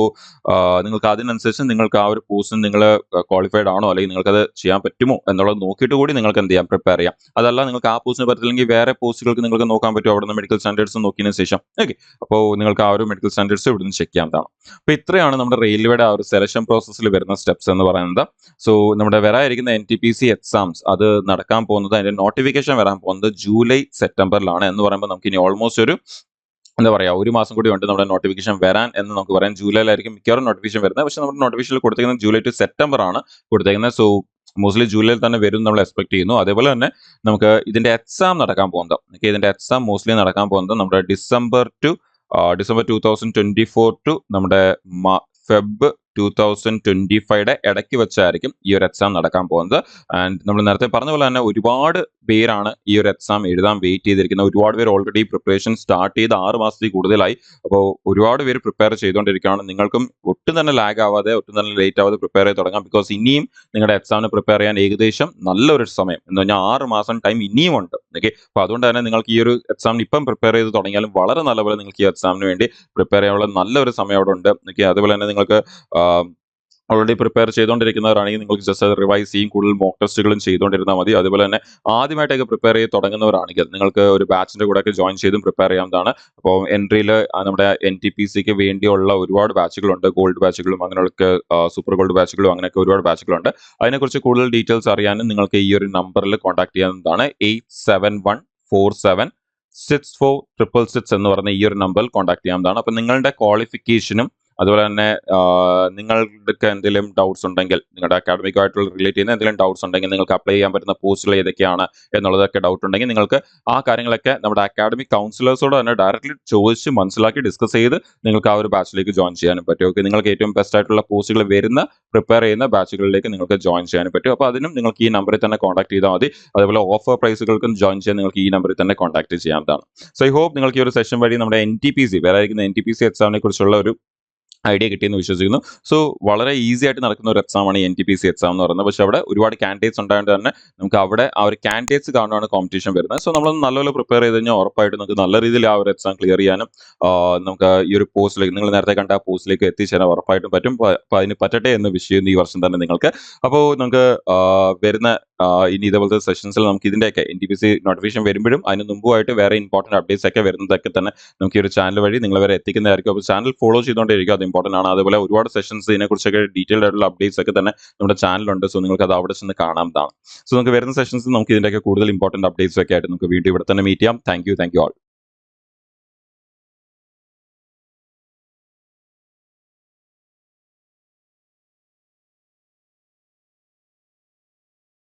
നിങ്ങൾക്ക് അതിനനുസരിച്ച് നിങ്ങൾക്ക് ആ ഒരു പോസ്റ്റിന് നിങ്ങൾ ക്വാളിഫൈഡ് ആണോ അല്ലെങ്കിൽ നിങ്ങൾക്ക് അത് ചെയ്യാൻ പറ്റുമോ എന്നുള്ളത് നോക്കിയിട്ട് കൂടി നിങ്ങൾക്ക് എന്ത് ചെയ്യാം, പ്രിപ്പയർ ചെയ്യാം. അതല്ല നിങ്ങൾക്ക് ആ പോസ്റ്റിന് പറ്റില്ലെങ്കിൽ വേറെ പോസ്റ്റുകൾക്ക് നിങ്ങൾക്ക് നോക്കാൻ പറ്റും അവിടെ നിന്ന് മെഡിക്കൽ സ്റ്റാൻഡേർഡ്സ് നോക്കിയതിനു ശേഷം. ഓക്കെ, അപ്പോൾ നിങ്ങൾക്ക് ആ ഒരു മെഡിക്കൽ സ്റ്റാൻഡേർഡ്സ് ഇവിടെ നിന്ന് ചെക്ക് ചെയ്യാവുന്നതാണ്. അപ്പോൾ ഇത്രയാണ് നമ്മുടെ റെയിൽവേയുടെ ആ ഒരു സെലക്ഷൻ പ്രോസസ്സിൽ വരുന്ന സ്റ്റെപ്സ് എന്ന് പറയുന്നത്. സോ നമ്മുടെ വരാനിരിക്കുന്ന NTPC എക്സാംസ് അത് നടക്കാൻ പോകുന്നത്, അതിന്റെ നോട്ടിഫിക്കേഷൻ വരാൻ പോകുന്നത് ജൂലൈ സെപ്റ്റംബറിലാണ്. എന്ന് പറയുമ്പോൾ നമുക്ക് ഇനി ഓൾമോസ്റ്റ് ഒരു എന്താ പറയുക 1 മാസം കൂടി ഉണ്ട് നമ്മുടെ നോട്ടിഫിക്കേഷൻ വരാൻ എന്ന് നമുക്ക് പറയാം. ജൂലൈയിലായിരിക്കും മിക്കവാറും നോട്ടിഫിക്കേഷൻ വരുന്നത്. പക്ഷെ നമ്മുടെ നോട്ടിഫിക്കേഷനിൽ കൊടുത്തിരിക്കുന്നത് ജൂലൈ ടു സെപ്റ്റംബർ ആണ് കൊടുത്തിരിക്കുന്നത്. സോ മോസ്റ്റ്ലി ജൂലൈയിൽ തന്നെ വരും നമ്മൾ എക്സ്പെക്ട് ചെയ്യുന്നു. അതേപോലെ തന്നെ നമുക്ക് ഇതിന്റെ എക്സാം നടക്കാൻ പോകുന്നത്, ഓക്കെ, ഇതിന്റെ എക്സാം മോസ്റ്റ്ലി നടക്കാൻ പോകുന്നത് നമ്മുടെ ഡിസംബർ 2024 ടു നമ്മുടെ ഫെബ് 2025 ഇടയ്ക്ക് വെച്ചായിരിക്കും ഈ ഒരു എക്സാം നടക്കാൻ പോകുന്നത്. ആൻഡ് നമ്മൾ നേരത്തെ പറഞ്ഞ പോലെ തന്നെ ഒരുപാട് പേരാണ് ഈ ഒരു എക്സാം എഴുതാൻ വെയിറ്റ് ചെയ്തിരിക്കുന്നത്. ഒരുപാട് പേര് ഓൾറെഡി പ്രിപ്പറേഷൻ സ്റ്റാർട്ട് ചെയ്ത് 6 മാസത്തിൽ കൂടുതലായി. അപ്പോൾ ഒരുപാട് പേര് പ്രിപ്പയർ ചെയ്തുകൊണ്ടിരിക്കുകയാണ്. നിങ്ങൾക്കും ഒട്ടും തന്നെ ലാഗ് ആവാതെ ഒട്ടും തന്നെ ലേറ്റ് ആവാതെ പ്രിപ്പയർ ചെയ്ത് തുടങ്ങാം. ബിക്കോസ് ഇനിയും നിങ്ങളുടെ എക്സാമിന് പ്രിപ്പയർ ചെയ്യാൻ ഏകദേശം നല്ലൊരു സമയം എന്ന് പറഞ്ഞാൽ 6 മാസം ടൈം ഇനിയും ഉണ്ട്. ഓക്കെ, അപ്പോൾ അതുകൊണ്ട് തന്നെ നിങ്ങൾക്ക് ഈ ഒരു എക്സാമിന് ഇപ്പം പ്രിപ്പയർ ചെയ്ത് തുടങ്ങിയാലും വളരെ നല്ലപോലെ നിങ്ങൾക്ക് ഈ എക്സാമിന് വേണ്ടി പ്രിപ്പയർ ചെയ്യാനുള്ള നല്ലൊരു സമയം അവിടെ ഉണ്ട്. ഓക്കെ, അതുപോലെ തന്നെ നിങ്ങൾക്ക് ഓൾറെഡി പ്രിപ്പയർ ചെയ്തുകൊണ്ടിരിക്കുന്നവരാണെങ്കിൽ നിങ്ങൾക്ക് ജസ്റ്റ് അത് റിവൈസ് ചെയ്യും, കൂടുതൽ മോക്ക് ടെസ്റ്റുകളും ചെയ്തുകൊണ്ടിരുന്നാൽ മതി. അതുപോലെ തന്നെ ആദ്യമായിട്ടൊക്കെ പ്രിപ്പയർ ചെയ്ത് തുടങ്ങുന്നവരാണെങ്കിൽ നിങ്ങൾക്ക് ഒരു ബാച്ചിന്റെ കൂടെ ഒക്കെ ജോയിൻ ചെയ്തും പ്രിപ്പയർ ചെയ്യാവുന്നതാണ്. അപ്പോൾ എൻട്രിയിൽ നമ്മുടെ NTPCക്ക് വേണ്ടിയുള്ള ഒരുപാട് ബാച്ചുകളുണ്ട്. ഗോൾഡ് ബാച്ചുകളും അങ്ങനെയൊക്കെ സൂപ്പർ ഗോൾഡ് ബാച്ചുകളും അങ്ങനെയൊക്കെ ഒരുപാട് ബാച്ചുകളുണ്ട്. അതിനെക്കുറിച്ച് കൂടുതൽ ഡീറ്റെയിൽസ് അറിയാനും നിങ്ങൾക്ക് ഈ ഒരു നമ്പറിൽ കോൺടാക്ട് ചെയ്യാവുന്നതാണ്. 8714764666 എന്ന് പറഞ്ഞ ഈ ഒരു നമ്പറിൽ കോൺടാക്ട് ചെയ്യാവുന്നതാണ്. അപ്പം നിങ്ങളുടെ ക്വാളിഫിക്കേഷനും അതുപോലെ തന്നെ നിങ്ങൾക്ക് എന്തെങ്കിലും ഡൗട്ട്സ് ഉണ്ടെങ്കിൽ, നിങ്ങളുടെ അക്കാഡമിക്കുമായിട്ടുള്ള റിലേറ്റ് ചെയ്യുന്ന എന്തെങ്കിലും ഡൗട്ട്സ് ഉണ്ടെങ്കിൽ, നിങ്ങൾക്ക് അപ്ലൈ ചെയ്യാൻ പറ്റുന്ന പോസ്റ്റുകൾ ഏതൊക്കെയാണ് എന്നുള്ളതൊക്കെ ഡൗട്ട് ഉണ്ടെങ്കിൽ നിങ്ങൾക്ക് ആ കാര്യങ്ങളൊക്കെ നമ്മുടെ അക്കാഡമിക് കൗൺസിലേഴ്സോട് തന്നെ ഡയറക്റ്റ്ലി ചോദിച്ച് മനസ്സിലാക്കി ഡിസ്കസ് ചെയ്ത് നിങ്ങൾക്ക് ആ ഒരു ബാച്ചിലേക്ക് ജോയിൻ ചെയ്യാനും പറ്റും. ഓക്കെ, നിങ്ങൾക്ക് ഏറ്റവും ബെസ്റ്റ് ആയിട്ടുള്ള പോസ്റ്റുകൾ വരുന്ന പ്രിപ്പയർ ചെയ്യുന്ന ബാച്ചുകളിലേക്ക് നിങ്ങൾക്ക് ജോയിൻ ചെയ്യാനും പറ്റും. അപ്പോൾ അതിനും നിങ്ങൾക്ക് ഈ നമ്പറിൽ തന്നെ കോൺടാക്ട് ചെയ്താൽ മതി. അതുപോലെ ഓഫർ പ്രൈസുകൾക്കും ജോയിൻ ചെയ്യാൻ നിങ്ങൾക്ക് ഈ നമ്പറിൽ തന്നെ കോൺടാക്ട് ചെയ്യാവുന്നതാണ്. സോ ഐ ഹോപ്പ് നിങ്ങൾക്ക് ഈ ഒരു സെഷൻ വഴി നമ്മുടെ NTPC വരായിരിക്കുന്ന NTPC എക്സാമിനെ കുറിച്ചുള്ള ഒരു ഐഡിയ കിട്ടിയെന്ന് വിശ്വസിക്കുന്നു. സോ വളരെ ഈസി ആയിട്ട് നടക്കുന്ന ഒരു എക്സാമാണ് ഈ NTPC എക്സാം എന്ന് പറയുന്നത്. പക്ഷെ അവിടെ ഒരുപാട് കാൻഡിഡേറ്റ്സ് ഉണ്ടായതുകൊണ്ട് തന്നെ നമുക്ക് അവിടെ ആ ഒരു കാൻഡിഡേറ്റ്സ് കാരണമാണ് കോമ്പറ്റീഷൻ വരുന്നത്. സോ നമ്മൾ നല്ലപോലെ പ്രിപ്പയർ ചെയ്ത് കഴിഞ്ഞാൽ ഉറപ്പായിട്ട് നമുക്ക് നല്ല രീതിയിൽ ആ ഒരു എക്സാം ക്ലിയർ ചെയ്യാനും നമുക്ക് ഈ ഒരു പോസ്റ്റിലേക്ക്, നിങ്ങൾ നേരത്തെ കണ്ട ആ പോസ്റ്റിലേക്ക് എത്തിച്ചേരാൻ ഉറപ്പായിട്ടും പറ്റും. അപ്പോൾ അതിന് പറ്റട്ടെ എന്ന് വിഷ് ചെയ്യുന്നു ഈ വർഷം തന്നെ നിങ്ങൾക്ക്. അപ്പോൾ നമുക്ക് വരുന്ന ഇനി ഇതേപോലത്തെ സെഷൻസിൽ നമുക്ക് ഇതിൻ്റെയൊക്കെ NTPC നോട്ടിഫിക്കേഷൻ വരുമ്പോഴും അതിന് മുമ്പുമായിട്ട് വേറെ ഇമ്പോർട്ടൻറ്റ് അപ്ഡേറ്റ്സ് ഒക്കെ വരുന്നതൊക്കെ തന്നെ നമുക്ക് ഈ ഒരു ചാനൽ വഴി നിങ്ങൾ വരെ എത്തിക്കുന്നതായിരിക്കും. അപ്പോൾ ചാനൽ ഫോളോ ചെയ്തുകൊണ്ടിരിക്കും, അത് ഇമ്പോർട്ടൻ്റ് ആണ്. അതുപോലെ ഒരുപാട് സെഷൻസ് ഇതിനെക്കുറിച്ചൊക്കെ ഡീറ്റെയിൽഡ് ആയിട്ടുള്ള അപ്ഡേറ്റ്സ് ഒക്കെ തന്നെ നമ്മുടെ ചാനലുണ്ട്. സോ നിങ്ങൾക്ക് അത് അവിടെ ചെന്ന് കാണാവുന്നതാണ്. സോ നമുക്ക് വരുന്ന സെഷൻസ് നമുക്ക് ഇതിൻ്റെയൊക്കെ കൂടുതൽ ഇമ്പോർട്ടൻറ്റ് അപ്ഡേറ്റ്സ് ഒക്കെ ആയിട്ട് നമുക്ക് വീണ്ടും ഇവിടെ തന്നെ മീറ്റ് ചെയ്യാം. Thank you all.